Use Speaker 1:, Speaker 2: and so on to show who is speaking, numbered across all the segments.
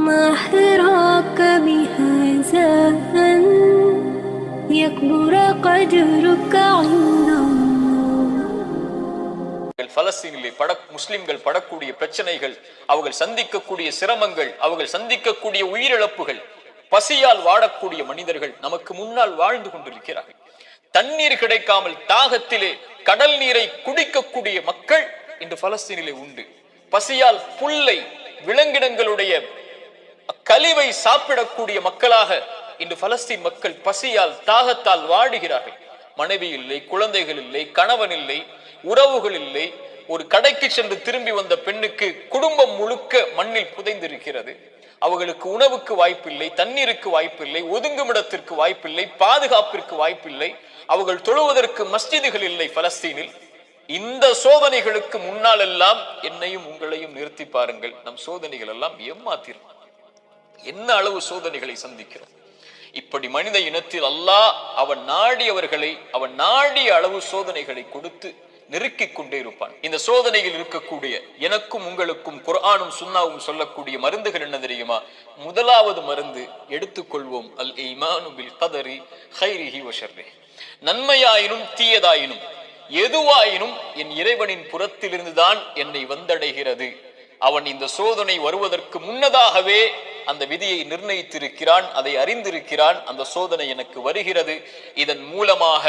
Speaker 1: ما حراك بهذا أن يكبر قدرك عند
Speaker 2: பலஸ்தீனிலே முஸ்லிம்கள் படக்கூடிய பிரச்சனைகள், அவர்கள் சந்திக்கக்கூடிய சிரமங்கள், அவர்கள் சந்திக்கக்கூடிய உயிரிழப்புகள், பசியால் வாடக்கூடிய மனிதர்கள் நமக்கு முன்னால் வாழ்ந்து கொண்டிருக்கிறார்கள். தண்ணீர் கிடைக்காமல் தாகத்திலே கடல் நீரை குடிக்கக்கூடிய மக்கள் இன்று பலஸ்தீனிலே உண்டு. பசியால் புல்லை, விலங்கினங்களுடைய கழிவை சாப்பிடக்கூடிய மக்களாக இன்று பலஸ்தீன் மக்கள் பசியால் தாகத்தால் வாடுகிறார்கள். மனைவி இல்லை, குழந்தைகள் இல்லை, கணவன் இல்லை, உறவுகள் இல்லை. ஒரு கடைக்கு சென்று திரும்பி வந்த பெண்ணுக்கு குடும்பம் முழுக்க மண்ணில் புதைந்திருக்கிறது. அவர்களுக்கு உணவுக்கு வாய்ப்பில்லை, தண்ணீருக்கு வாய்ப்பில்லை, ஒதுங்குமிடத்திற்கு வாய்ப்பில்லை, பாதுகாப்பிற்கு வாய்ப்பில்லை. அவர்கள் தொழுவதற்கு மஸ்ஜிதுகள் இல்லை பலஸ்தீனில். இந்த சோதனைகளுக்கு முன்னால் எல்லாம் என்னையும் உங்களையும் நிறுத்தி பாருங்கள். நம் சோதனைகள் எல்லாம் ஏமாத்திரும். என்ன அளவு சோதனைகளை சந்திக்கிறோம். இப்படி மனித இனத்தில் அல்லாஹ் அவன் நாடியவர்களை அவன் நாடிய அளவு சோதனைகளை கொடுத்து நெருக்கிக் கொண்டே இருப்பான். இந்த சோதனையில் இருக்கக்கூடிய எனக்கும் உங்களுக்கும் குர்ஆனும் சுன்னாவும் சொல்லக்கூடிய மருந்துகள் என்ன தெரியுமா? முதலாவது மருந்து எடுத்துக்கொள்வோம், அல் ஈமானு பில் கதரி கைரிஹி வ ஷர்ரிஹி. நன்மையாயினும் தீயதாயினும் எதுவாயினும் என் இறைவனின் புறத்திலிருந்துதான் என்னை வந்தடைகிறது. அவன் இந்த சோதனை வருவதற்கு முன்னதாகவே அந்த விதியை நிர்ணயித்திருக்கிறான், அதை அறிந்திருக்கிறான். அந்த சோதனை எனக்கு வருகிறது. இதன் மூலமாக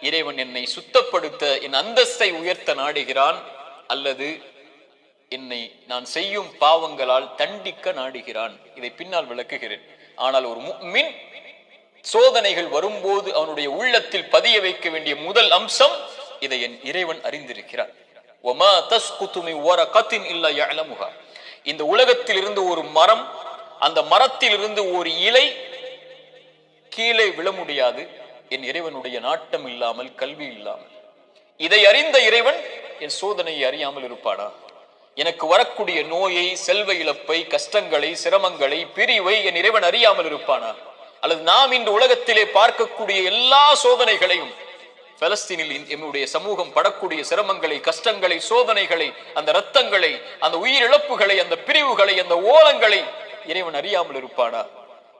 Speaker 2: இறைவன் என்னை சுத்தப்படுத்த, என் அந்தஸ்தை உயர்த்த நாடுகிறான், அல்லது என்னை நான் செய்யும் பாவங்களால் தண்டிக்க நாடுகிறான். இதை பின்னால் விளக்குகிறேன். ஆனால் ஒரு முஃமின் சோதனைகள் வரும்போது அவனுடைய உள்ளத்தில் பதிய வைக்க வேண்டிய முதல் அம்சம், இதை என் இறைவன் அறிந்திருக்கிறான். வமா தஸ்குது மின் வரகத்தின் இல்லா யஅலமுஹா. இந்த உலகத்தில் இருந்து ஒரு மரம், அந்த மரத்தில் இருந்து ஒரு இலை கீழே விழ முடியாது என் இறைவனுடைய நாட்டம் இல்லாமல், கல்வி இல்லாமல். இதை அறிந்த இறைவன் என் சோதனையை அறியாமல் இருப்பானா? எனக்கு வரக்கூடிய நோயை, செல்வ இழப்பை, கஷ்டங்களை, சிரமங்களை, பிரிவை என் இறைவன் அறியாமல் இருப்பானா? அல்லது நாம் இன்று உலகத்திலே பார்க்கக்கூடிய எல்லா சோதனைகளையும், பலஸ்தீனில் என்னுடைய சமூகம் படக்கூடிய சிரமங்களை, கஷ்டங்களை, சோதனைகளை, அந்த இரத்தங்களை, அந்த உயிரிழப்புகளை, அந்த பிரிவுகளை, அந்த ஓலங்களை இறைவன் அறியாமல் இருப்பானா?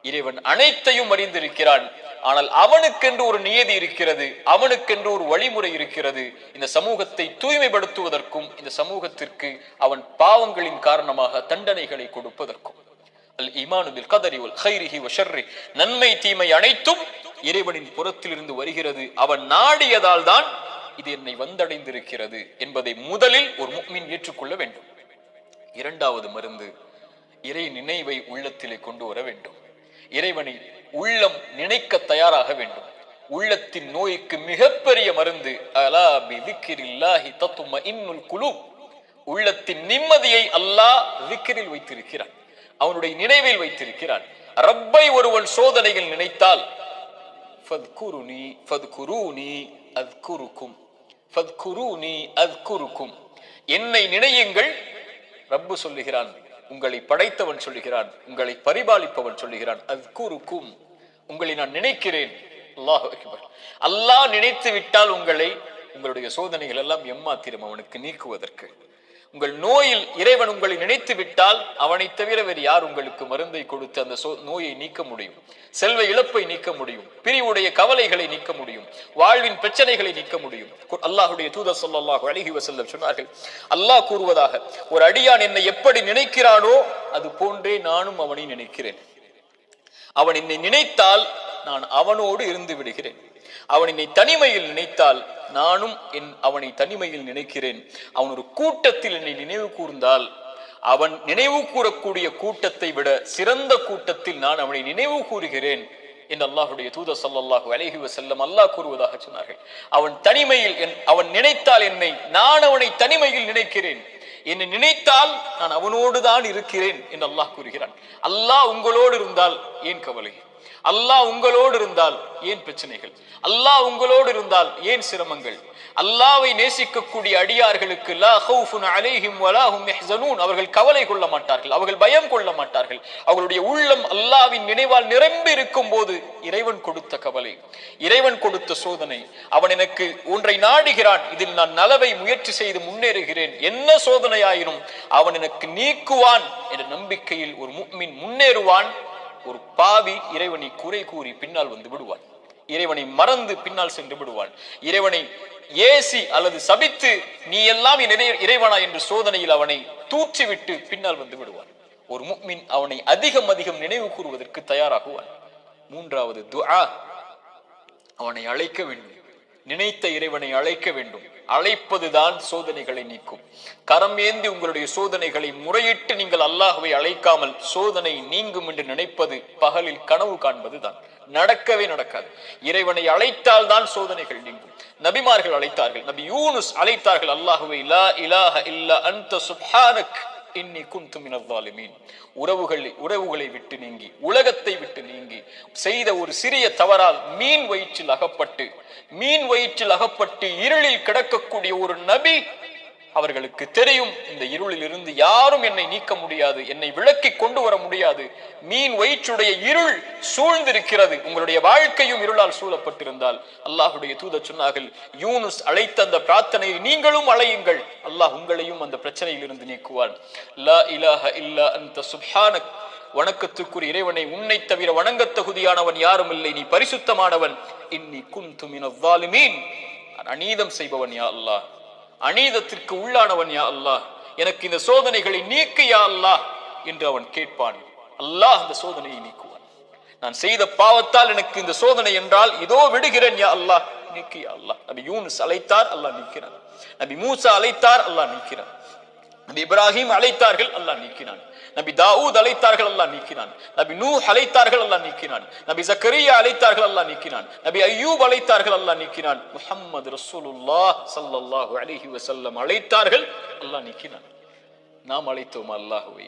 Speaker 2: இறைவன் அனைத்தையும் அறிந்திருக்கிறான். ஆனால் அவனுக்கென்று ஒரு நியதி இருக்கிறது, அவனுக்கென்று ஒரு வழிமுறை இருக்கிறது. இந்த சமூகத்தை தூய்மைப்படுத்துவதற்கும் இந்த சமூகத்திற்கு அவன் பாவங்களின் காரணமாக தண்டனைகளை கொடுப்பதற்கும். அல் ஈமானு பில் கதரி வல் கைரிஹி வ ஷர்ரிஹி. நன்மை தீமை அனைத்தும் இறைவனின் புறத்திலிருந்து வருகிறது. அவன் நாடியதால் தான் இது என்னை வந்தடைந்திருக்கிறது என்பதை முதலில் ஒரு முஃமின் ஏற்றுக்கொள்ள வேண்டும். இரண்டாவது மருந்து, இறை நினைவை உள்ளத்திலே கொண்டு வர வேண்டும். இறைவனை உள்ளம் நினைக்க தயாராக வேண்டும். உள்ளத்தின் நோய்க்கு மிகப்பெரிய மருந்து அலா பி திக்ரில்லாஹி தத்மஇன்னுல் குலூப். உள்ளத்தின் நிம்மதியை அல்லாஹ் திக்ரில் வைத்திருக்கிறான், அவனுடைய நினைவில் வைத்திருக்கிறான். ரப்பை ஒருவன் சோதனையில் நினைத்தால் ஃபத்குருனி ஃபத்குரூனி அத்குருக்கும், ஃபத்குரூனி அத்குருக்கும், என்னை நினையுங்கள். ரப்பு சொல்லுகிறான், உங்களை படைத்தவன் சொல்லுகிறான், உங்களை பரிபாலிப்பவன் சொல்லுகிறான், அத்குருக்கும், உங்களை நான் நினைக்கிறேன். அல்லாஹு அக்பர். அல்லாஹ் நினைத்து விட்டால் உங்களுடைய சோதனைகள் எல்லாம் எம்மாத்திரம் அவனுக்கு நீக்குவதற்கு. உங்கள் நோயில் இறைவன் உங்களை நினைத்து விட்டால் அவனை தவிர வேறு யார் உங்களுக்கு மருந்தை கொடுத்து அந்த நோயை நீக்க முடியும்? செல்வ இழப்பை நீக்க முடியும், பிரிவுடைய கவலைகளை நீக்க முடியும், வாழ்வின் பிரச்சனைகளை நீக்க முடியும். அல்லாஹுடைய தூதர் ஸல்லல்லாஹு அலைஹி வஸல்லம் சொன்னார்கள், அல்லாஹ் கூறுவதாக, ஒரு அடியான் என்னை எப்படி நினைக்கிறானோ அது போன்றே நானும் அவனை நினைக்கிறேன். அவன் என்னை நினைத்தால் நான் அவனோடு இருந்து விடுகிறேன். அவன் என்னை தனிமையில் நினைத்தால் நானும் அவனை தனிமையில் நினைக்கிறேன். அவன் ஒரு கூட்டத்தில் என்னை நினைவு கூர்ந்தால் அவன் நினைவு கூறக்கூடிய கூட்டத்தை விட சிறந்த கூட்டத்தில் நான் அவனை நினைவு கூறுகிறேன் என்று அல்லாஹுடைய தூதர் ஸல்லல்லாஹு அலைஹி வஸல்லம் அல்லாஹ் கூறுவதாக சொன்னார்கள். அவன் தனிமையில் அவன் நினைத்தால் என்னை, நான் அவனை தனிமையில் நினைக்கிறேன். என்னை நினைத்தால் நான் அவனோடு தான் இருக்கிறேன் என்று அல்லாஹ் கூறுகிறான். அல்லாஹ் உங்களோடு இருந்தால் ஏன் கவலை? அல்லாஹ் உங்களோடு இருந்தால் ஏன் பிரச்சனைகள்? அல்லாஹ் உங்களோடு இருந்தால் ஏன் சிரமங்கள்? அல்லாஹ்வை நேசிக்கக்கூடிய அடியார்களுக்கு லா ஹவுஃபுன் அலைஹிம் வலா ஹும் யஹ்ஸனூன், அவர்கள் கவலை கொள்ள மாட்டார்கள், அவர்கள் பயம் கொள்ள மாட்டார்கள். அவர்களுடைய உள்ளம் அல்லாஹ்வின் நினைவால் நிரம்பி இருக்கும் போது இறைவன் கொடுத்த கவலை, இறைவன் கொடுத்த சோதனை, அவன் எனக்கு ஒன்றை நாடுகிறான், இதில் நான் நலவை முயற்சி செய்து முன்னேறுகிறேன், என்ன சோதனையாயினும் அவன் எனக்கு நீக்குவான் என்ற நம்பிக்கையில் ஒரு முஃமின் முன்னேறுவான். ஒரு பாவி இறைவனை குறை கூறி பின்னால் வந்து விடுவான், இறைவனை மறந்து பின்னால் சென்று விடுவான், இறைவனை ஏசி அல்லது சபித்து நீ எல்லாம் இறைவனா என்று சோதனையில் அவனை தூற்றிவிட்டு பின்னால் வந்து விடுவான். ஒரு முஃமின் அவனை அதிகம் அதிகம் நினைவு கூறுவதற்கு தயாராகுவான். மூன்றாவது துஆ, அவனை அழைக்க வேண்டும், நினைத்த இறைவனை அழைக்க வேண்டும். அழைப்பதுதான் சோதனைகளை நீக்கும். கரம் ஏந்தி உங்களுடைய சோதனைகளை முறையிட்டு நீங்கள் அல்லாஹ்வை அழைக்காமல் சோதனை நீங்கும் என்று நினைப்பது பகலில் கனவு காண்பதுதான், நடக்கவே நடக்காது. இறைவனை அழைத்தால் தான் சோதனைகள் நீங்கும். நபிமார்கள் அழைத்தார்கள், நபி யூனுஸ் அழைத்தார்கள் அல்லாஹ்வை, லா இலாஹ இல்லா அன்த சுப்ஹானக் இன்னி குன்து மினல் ஸாலிமீன். உறவுகளை விட்டு நீங்கி, உலகத்தை விட்டு நீங்கி செய்த ஒரு சிறிய தவறால் மீன் வயிற்றில் அகப்பட்டு இருளில் கிடக்கக்கூடிய ஒரு நபி, அவர்களுக்கு தெரியும் இந்த இருளில் இருந்து யாரும் என்னை நீக்க முடியாது, என்னை விளக்கி கொண்டு வர முடியாது, மீன் வயிற்றுடைய இருள் சூழ்ந்திருக்கிறது, உங்களுடைய வாழ்க்கையும் இருளால் சூழப்பட்டிருந்தால் அல்லாஹ்வுடைய தூதர் சொன்னார்கள், யூனுஸ் அழைத்த அந்த பிரார்த்தனையை நீங்களும் அழையுங்கள், அல்லாஹ் உங்களையும் அந்த பிரச்சனையில் இருந்து நீக்குவான். லா இலாஹ இல்லா அன்த சுப்ஹானக், வணக்கத்துக்குரிய இறைவனை, உன்னை தவிர வணங்க தகுதியானவன் யாரும் இல்லை, நீ பரிசுத்தமானவன். இன்னி குன்து மினல் ஸாலிமீன், அநீதம் செய்பவன் யா அல்லாஹ், அநீதத்திற்கு உள்ளானவன் யா அல்லாஹ், எனக்கு இந்த சோதனைகளை நீக்கு யா அல்லாஹ் என்று அவன் கேட்பான். அல்லாஹ் அந்த சோதனையை நீக்குவான். நான் செய்த பாவத்தால் எனக்கு இந்த சோதனை என்றால் இதோ விடுகிறேன் யா அல்லாஹ், நீக்கு யா அல்லாஹ். நபி யூனுஸ் அழைத்தார், அல்லாஹ் நீக்கிறான். நபி மூசா அழைத்தார், அல்லாஹ் நீக்கிறான். நபி இப்ராஹிம் அழைத்தார்கள், அல்லாஹ் நீக்கினான். நபி தாவூத் அழைத்தார்கள், அல்லாஹ் நீக்கினான். நபி நூஹ் அழைத்தார்கள், அல்லாஹ் நீக்கினான். நபி ஜக்கரியா அழைத்தார்கள், அல்லாஹ் நீக்கினான். நபி அய்யூப் அழைத்தார்கள், அல்லாஹ் நீக்கினான். முஹம்மது ரசூலுல்லாஹ் ஸல்லல்லாஹு அலைஹி வஸல்லம் அழைத்தார்கள், அல்லாஹ் நீக்கினான். நாம் அழைத்தோமா அல்லாஹ்வை?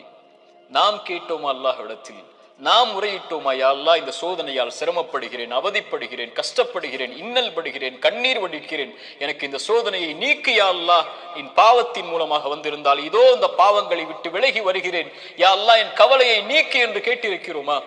Speaker 2: நாம் கேட்டோமா அல்லாஹ்விடத்தில்? நாம் முறையிட்டோமா, யா அல்லாஹ் இந்த சோதனையால் சிரமப்படுகிறேன், அவதிப்படுகிறேன், கஷ்டப்படுகிறேன், இன்னல் படுகிறேன், கண்ணீர் வடிக்கிறேன், எனக்கு இந்த சோதனையை நீக்கு யா அல்லாஹ், என் பாவத்தின் மூலமாக வந்திருந்தால் இதோ இந்த பாவங்களை விட்டு விலகி வருகிறேன் யா அல்லாஹ், என் கவலையை நீக்கு என்று கேட்டிருக்கிறோமா?